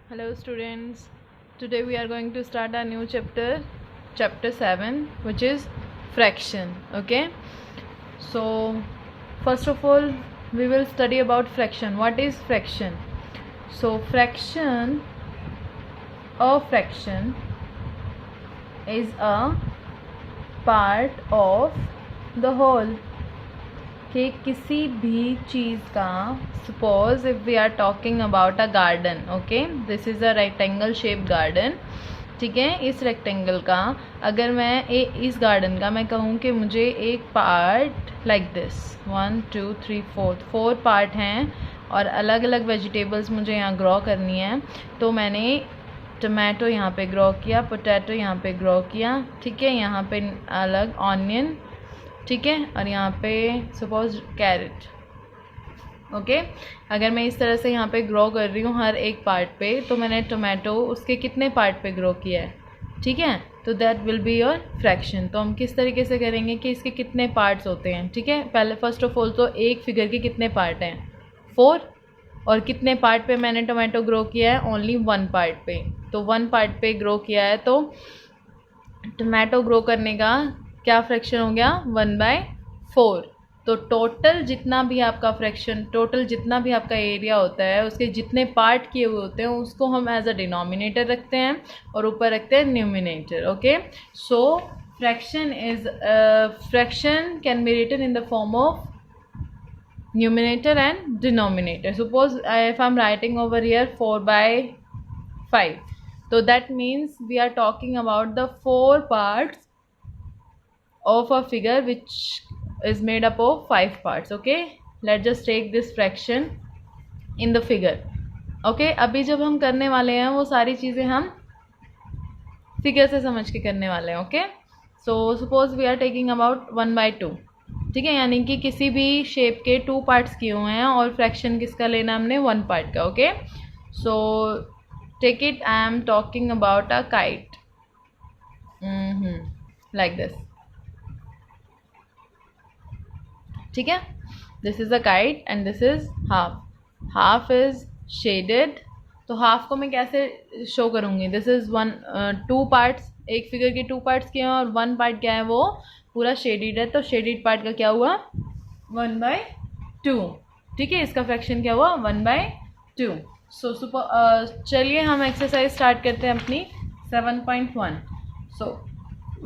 Hello students, today we are going to start a new chapter 7, which is fraction. Okay, so first of all we will study about fraction. What is fraction? So a fraction is a part of the whole. कि किसी भी चीज़ का, suppose if we are talking about a garden, okay, this is a rectangle shape garden, ठीक है। इस rectangle का अगर मैं इस गार्डन का मैं कहूँ कि मुझे एक पार्ट लाइक दिस 1 2 3 4 पार्ट हैं और अलग अलग वेजिटेबल्स मुझे यहाँ ग्रो करनी है, तो मैंने टमाटो यहाँ पे ग्रो किया, पोटैटो यहाँ पे ग्रो किया, ठीक है, यहाँ पे अलग ऑनियन, ठीक है, और यहाँ पे सपोज कैरेट, ओके। अगर मैं इस तरह से यहाँ पे ग्रो कर रही हूँ हर एक पार्ट पे, तो मैंने टोमेटो उसके कितने पार्ट पे ग्रो किया है, ठीक है, तो that will be your fraction. तो हम किस तरीके से करेंगे कि इसके कितने पार्ट्स होते हैं, ठीक है। पहले फर्स्ट ऑफ ऑल तो एक फिगर के कितने पार्ट हैं, 4, और कितने पार्ट पे मैंने टोमेटो ग्रो किया है, ओनली 1 पार्ट पे, तो 1 पार्ट पे ग्रो किया है, तो टोमेटो ग्रो करने का क्या फ्रैक्शन हो गया, 1/4। तो टोटल जितना भी आपका फ्रैक्शन, टोटल जितना भी आपका एरिया होता है, उसके जितने पार्ट किए हुए होते हैं उसको हम एज अ डिनोमिनेटर रखते हैं और ऊपर रखते हैं numerator, okay. So fraction can be written in the form of numerator and denominator. Suppose if I am writing over here 4/5, so that means we are talking about the 4 parts of a figure which is made up of 5 parts, okay. Let's just take this fraction in the figure, okay. अभी जब हम करने वाले हैं वो सारी चीज़ें हम फिगर से समझ के करने वाले हैं, okay. So suppose we are taking about 1/2, ठीक है, यानी कि किसी भी शेप के 2 पार्ट्स किए हुए हैं और फ्रैक्शन किसका लेना हमने, 1 पार्ट का, okay. So take it, I am talking about a kite, like this, ठीक है, this is a kite and this is half is shaded. तो हाफ को मैं कैसे शो करूँगी, दिस इज़ 2 पार्ट्स, एक फिगर के 2 पार्ट्स किए हैं और 1 पार्ट क्या है, वो पूरा शेडेड है, तो शेडेड पार्ट का क्या हुआ, 1/2, ठीक है। इसका फ्रैक्शन क्या हुआ, 1/2। सो चलिए हम एक्सरसाइज स्टार्ट करते हैं अपनी 7.1। सो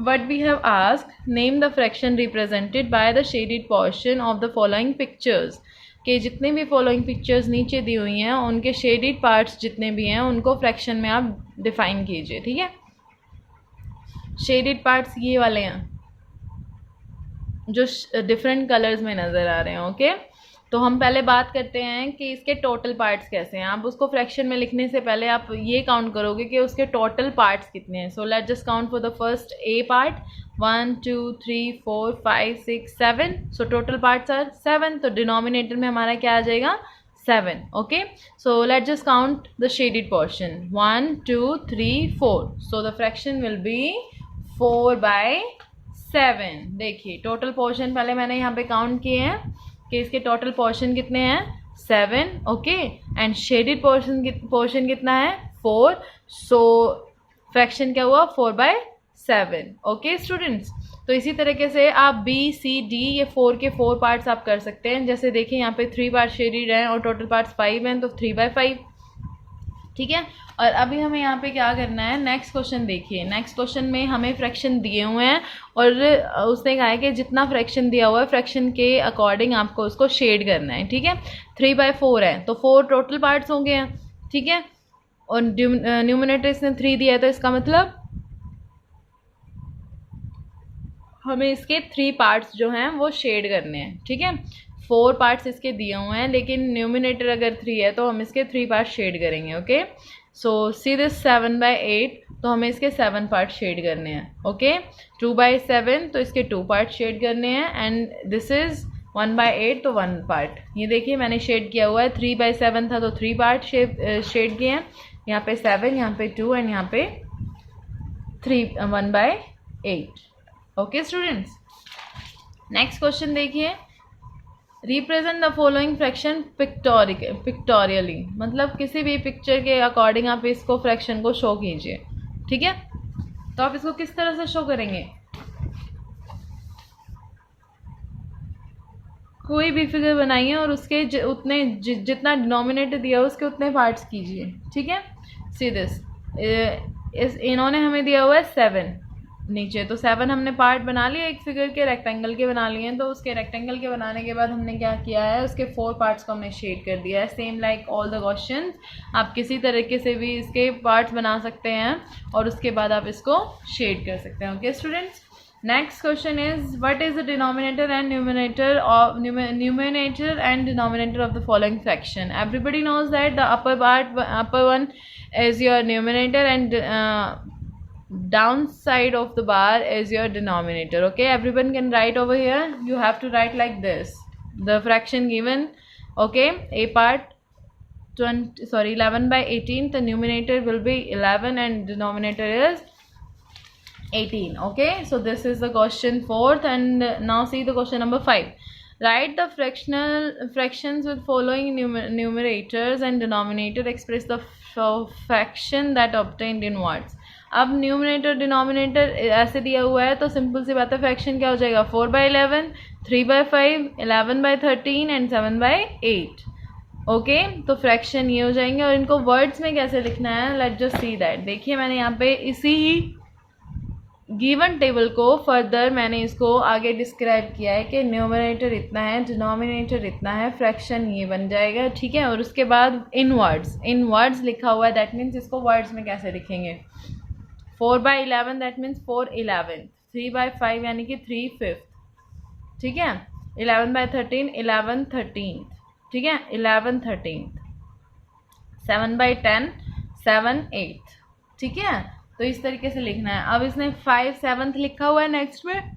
what we have asked, name the fraction represented by the shaded portion of the following pictures। कि जितने भी फॉलोइंग पिक्चर्स नीचे दी हुई हैं उनके शेडेड पार्ट्स जितने भी हैं उनको फ्रैक्शन में आप डिफाइन कीजिए, ठीक है। शेडेड पार्ट्स ये वाले हैं जो डिफरेंट कलर्स में नज़र आ रहे हैं, ओके। तो हम पहले बात करते हैं कि इसके टोटल पार्ट्स कैसे हैं। आप उसको फ्रैक्शन में लिखने से पहले आप ये काउंट करोगे कि उसके टोटल पार्ट्स कितने हैं। So let's just count for the first a part, 1 2 3 4 5 6 7। So total parts are 7, तो डिनोमिनेटर में हमारा क्या आ जाएगा, 7, okay. So let's just count the shaded portion, 1 2 3 4। So the fraction will be 4/7। देखिए टोटल पोर्शन पहले मैंने यहाँ पे काउंट किए हैं कि इसके टोटल पोर्शन कितने हैं, 7, ओके, एंड शेडेड पोर्शन कितना है, 4। सो फ्रैक्शन क्या हुआ, 4/7, ओके स्टूडेंट्स। तो इसी तरीके से आप B C D ये 4 के 4 पार्ट्स आप कर सकते हैं। जैसे देखिए यहाँ पे 3 पार्ट शेडेड हैं और टोटल पार्ट्स 5 हैं, तो 3/5, ठीक है। और अभी हमें यहाँ पे क्या करना है, नेक्स्ट क्वेश्चन देखिए। नेक्स्ट क्वेश्चन में हमें फ्रैक्शन दिए हुए हैं और उसने कहा है कि जितना फ्रैक्शन दिया हुआ है फ्रैक्शन के अकॉर्डिंग आपको उसको शेड करना है, ठीक है। 3/4 है तो 4 टोटल पार्ट्स होंगे हैं, ठीक है, और न्यूमिनेटर इसने 3 दिया है, तो इसका मतलब हमें इसके 3 पार्ट्स जो हैं वो शेड करने हैं, ठीक है। 4 पार्ट्स इसके दिए हुए हैं लेकिन न्यूमिनेटर अगर 3 है तो हम इसके 3 पार्ट्स शेड करेंगे, ओके। सो सी दिस 7/8, तो हमें इसके 7 पार्ट शेड करने हैं, ओके। 2/7 तो इसके 2 पार्ट शेड करने हैं, एंड दिस इज़ 1/8 तो 1 पार्ट। ये देखिए मैंने शेड किया हुआ है, 3/7 था तो 3 पार्ट शेड किए हैं, यहाँ पे 7, यहाँ पे 2 एंड यहाँ पे 3, 1/8, ओके स्टूडेंट्स। नेक्स्ट क्वेश्चन देखिए, represent the following fraction pictorially, मतलब किसी भी पिक्चर के अकॉर्डिंग आप इसको फ्रैक्शन को शो कीजिए, ठीक है। तो आप इसको किस तरह से शो करेंगे, कोई भी फिगर बनाइए और उसके जितना डिनोमिनेटर दिया है उसके उतने पार्ट्स कीजिए, ठीक है। सी दिस, इन्होंने हमें दिया हुआ है 7 नीचे, तो 7 हमने पार्ट बना लिए एक फिगर के, रेक्टेंगल के बना लिए हैं। तो उसके रेक्टेंगल के बनाने के बाद हमने क्या किया है, उसके 4 पार्ट्स को हमने शेड कर दिया है। Same like all the questions, आप किसी तरीके से भी इसके पार्ट्स बना सकते हैं और उसके बाद आप इसको शेड कर सकते हैं। Okay students, next question is, what is the denominator and numerator and denominator of the following fraction? Everybody knows that the upper one is your numerator and downside of the bar is your denominator. Okay, everyone can write over here. You have to write like this, the fraction given. Okay, a part 11/18, the numerator will be 11 and denominator is 18. Okay, so this is the question 4th, and now see the question number 5. Write the fractions with following numerators and denominator, express the fraction that obtained in words. अब numerator denominator ऐसे दिया हुआ है तो simple सी बात है, fraction क्या हो जाएगा, 4/11, 3/5, 11/13 एंड 7/8. ओके, तो फ्रैक्शन ये हो जाएंगे। और इनको वर्ड्स में कैसे लिखना है, लेट जस्ट सी दैट। देखिए मैंने यहाँ पे इसी ही गिवन टेबल को फर्दर मैंने इसको आगे डिस्क्राइब किया है कि न्यूमरेटर इतना है, डिनोमिनेटर इतना है, फ्रैक्शन ये बन जाएगा, ठीक है। और उसके बाद इन वर्ड्स लिखा हुआ है, दैट मीन्स इसको वर्ड्स में कैसे लिखेंगे, 4/11 दैट मीन्स 4/11, 3/5 यानी कि 3/5, ठीक है, 11/13 11/13, ठीक है, 11/13, 7/10 7/8, ठीक है। तो इस तरीके से लिखना है। अब इसने 5/7 लिखा हुआ है नेक्स्ट में,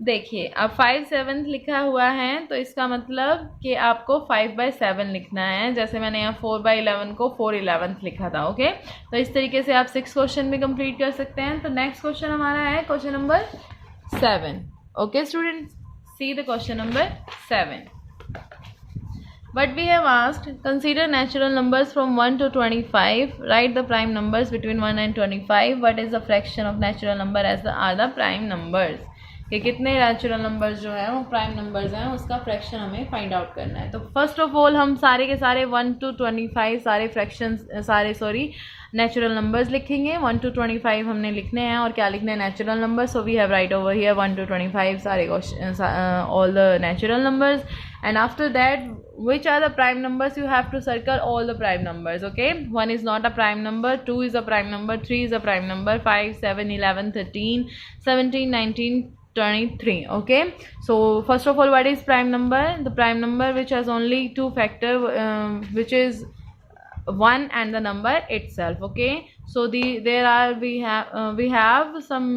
देखिए अब 5/7 लिखा हुआ है तो इसका मतलब कि आपको 5/7 लिखना है, जैसे मैंने यहाँ 4/11 को 4/11 लिखा था। ओके, तो इस तरीके से आप 6 क्वेश्चन भी कंप्लीट कर सकते हैं। तो नेक्स्ट क्वेश्चन हमारा है question number 7। Okay students, C the question number 7. But we have asked, consider natural numbers from 1 to 25. Write the prime numbers between 1 and 25. What is the fraction of natural number as the are the prime numbers? कि कितने natural numbers जो हैं वो prime numbers हैं, उसका fraction हमें find out करना है। तो फर्स्ट ऑफ ऑल हम सारे के सारे 1 to 25 सारे नेचुरल नंबर्स लिखेंगे। 1 to 25 हमने लिखने हैं और क्या लिखने हैं, natural numbers. So we have write over here 1 to 25 सारे all the natural numbers, and after that which are the prime numbers, you have to circle all the prime numbers. Okay, 1 is not a prime number, 2 is a prime number, 3 is a prime number, 5 7 11 13 17 19 23. Okay, so first of all, what is prime number? The prime number which has only 2 factor, which is 1 and the number itself. Okay, so we have some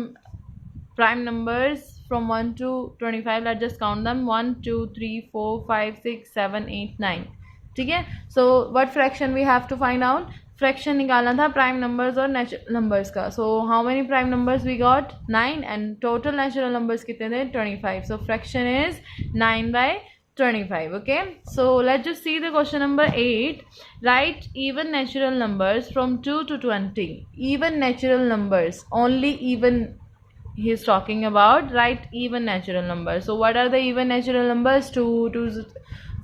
prime numbers from 1 to 25. Let's just count them, 1 2 3 4 5 6 7 8 9, ठीक है। So what fraction we have to find out, fraction निकालना था prime numbers और natural numbers का। So how many prime numbers we got, 9, and total natural numbers कितने थे, 25. So fraction is 9/25. Okay, so let's just see the question number 8. Right even natural numbers from 2 to 20. Even natural numbers, only even he is talking about. Write even natural numbers. So what are the even natural numbers, 2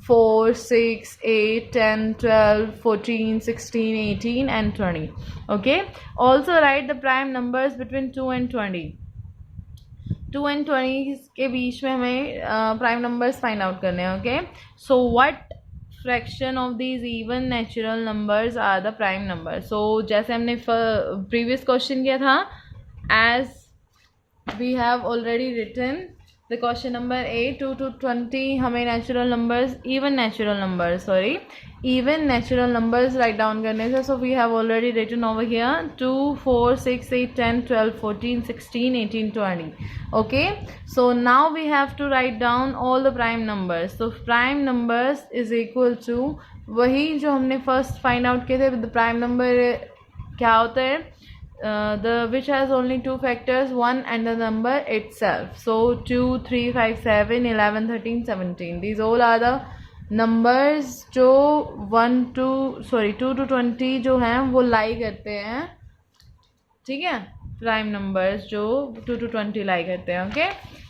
4 6 8 10 12 14 16 18 and 20. Okay, also write the prime numbers between 2 and 20. 2 and 20 के बीच में हमें prime numbers find out करने हैं. Okay, so what fraction of these even natural numbers are the prime numbers? So जैसे हमने previous question किया था, as we have already written the question number 8, 2 to 20 हमें natural numbers, even natural numbers write down करने थे. So we have already written over here 2 4 6 8 10 12 14 16 18 20. Okay, so now we have to write down all the prime numbers. So prime numbers is equal to वही जो हमने first find out किए थे. The prime number क्या होता है, which has only two factors, 1 and the number itself. So 2, 3, 5, 7, 11, 13, 17. These all are the numbers जो 2 to 20 जो हैं वो लाई करते हैं, ठीक है, प्राइम नंबर्स जो 2 to 20 लाई करते हैं. ओके,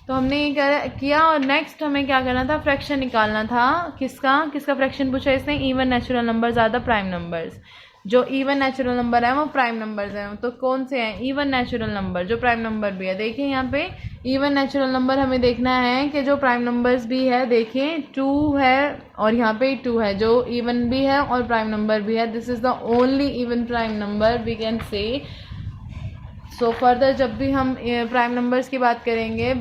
तो हमने ये किया और नेक्स्ट हमें क्या करना था, फ्रैक्शन निकालना था. किसका फ्रैक्शन पूछा इसने, even natural numbers are the prime numbers. जो इवन नेचुरल नंबर है वो प्राइम नंबर्स हैं. तो कौन से हैं, इवन नेचुरल नंबर जो प्राइम नंबर भी है. देखिए यहाँ पे इवन नेचुरल नंबर हमें देखना है कि जो प्राइम नंबर्स भी है, देखिए 2 है और यहाँ पे 2 है, जो इवन भी है और प्राइम नंबर भी है. This is the only even prime number we can say. So further जब भी हम प्राइम नंबर्स की बात करेंगे,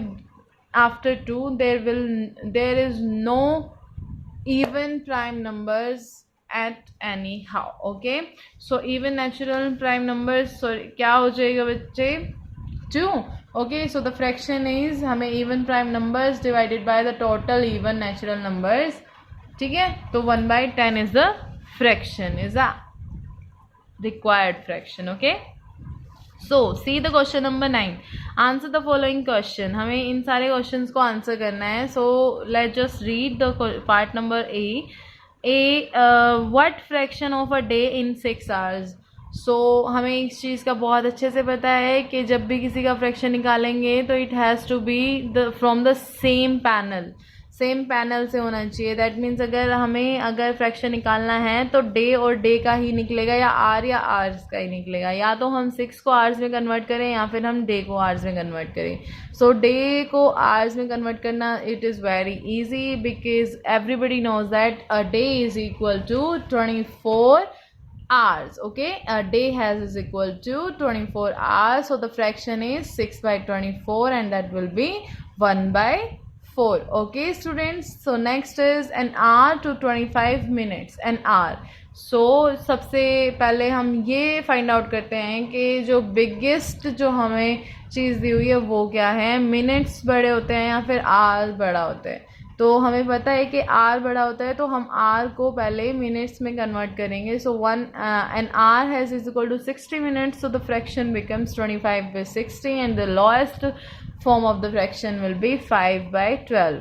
after 2 there is no even prime numbers at anyhow. Okay, so even natural prime numbers, sorry, क्या हो जाएगा बच्चे, 2. Okay, so the fraction is हमें even prime numbers divided by the total even natural numbers. ठीक है, तो 1/10 is the fraction, is a required fraction. Okay, so see the question number 9. Answer the following question. हमें इन सारे questions को answer करना है. So let's just read the part number A. What fraction of a day in 6 hours? So हमें इस चीज़ का बहुत अच्छे से पता है कि जब भी किसी का फ्रैक्शन निकालेंगे तो it has to be from the same panel से होना चाहिए. दैट मीन्स अगर फ्रैक्शन निकालना है तो डे और डे का ही निकलेगा, या आवर्स का ही निकलेगा. या तो हम 6 को आवर्स में कन्वर्ट करें या फिर हम डे को आवर्स में कन्वर्ट करें. सो डे को आवर्स में कन्वर्ट करना it is very easy, because everybody knows that a day is equal to 24 hours. Okay, a day is equal to 24 hours. So the fraction is 6/24 and that will be 1/4. Okay students, so next is an hour to 25 minutes. An hour. So सबसे पहले हम ये find out करते हैं कि जो biggest जो हमें चीज़ दी हुई है वो क्या है. मिनट्स बड़े होते हैं या फिर आवर बड़ा होता है. तो हमें पता है कि आर बड़ा होता है तो हम आर को पहले मिनट्स में कन्वर्ट करेंगे. So an hour has is equal to 60 minutes. So the fraction becomes 25/60 and the lowest form of the fraction will be 5/12.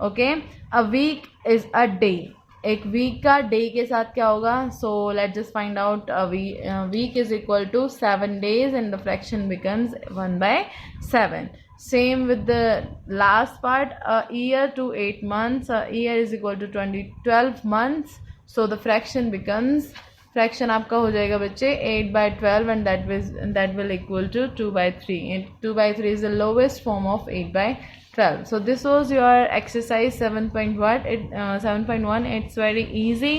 Okay, a week is a day. एक वीक का day के साथ क्या होगा. So let's just find out. Week is equal to 7 days and the fraction becomes 1/7. Same with the last part, a year to 8 months. A year is equal to 12 months. So the fraction आपका हो जाएगा बच्चे 8/12 and that will equal to 2/3. And 2/3 is the lowest form of 8/12. So this was your exercise 7.1. It's very easy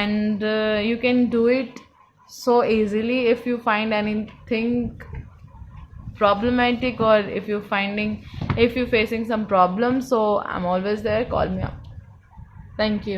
and you can do it so easily. If you find anything problematic or if you're facing some problems, so I'm always there, call me up. Thank you.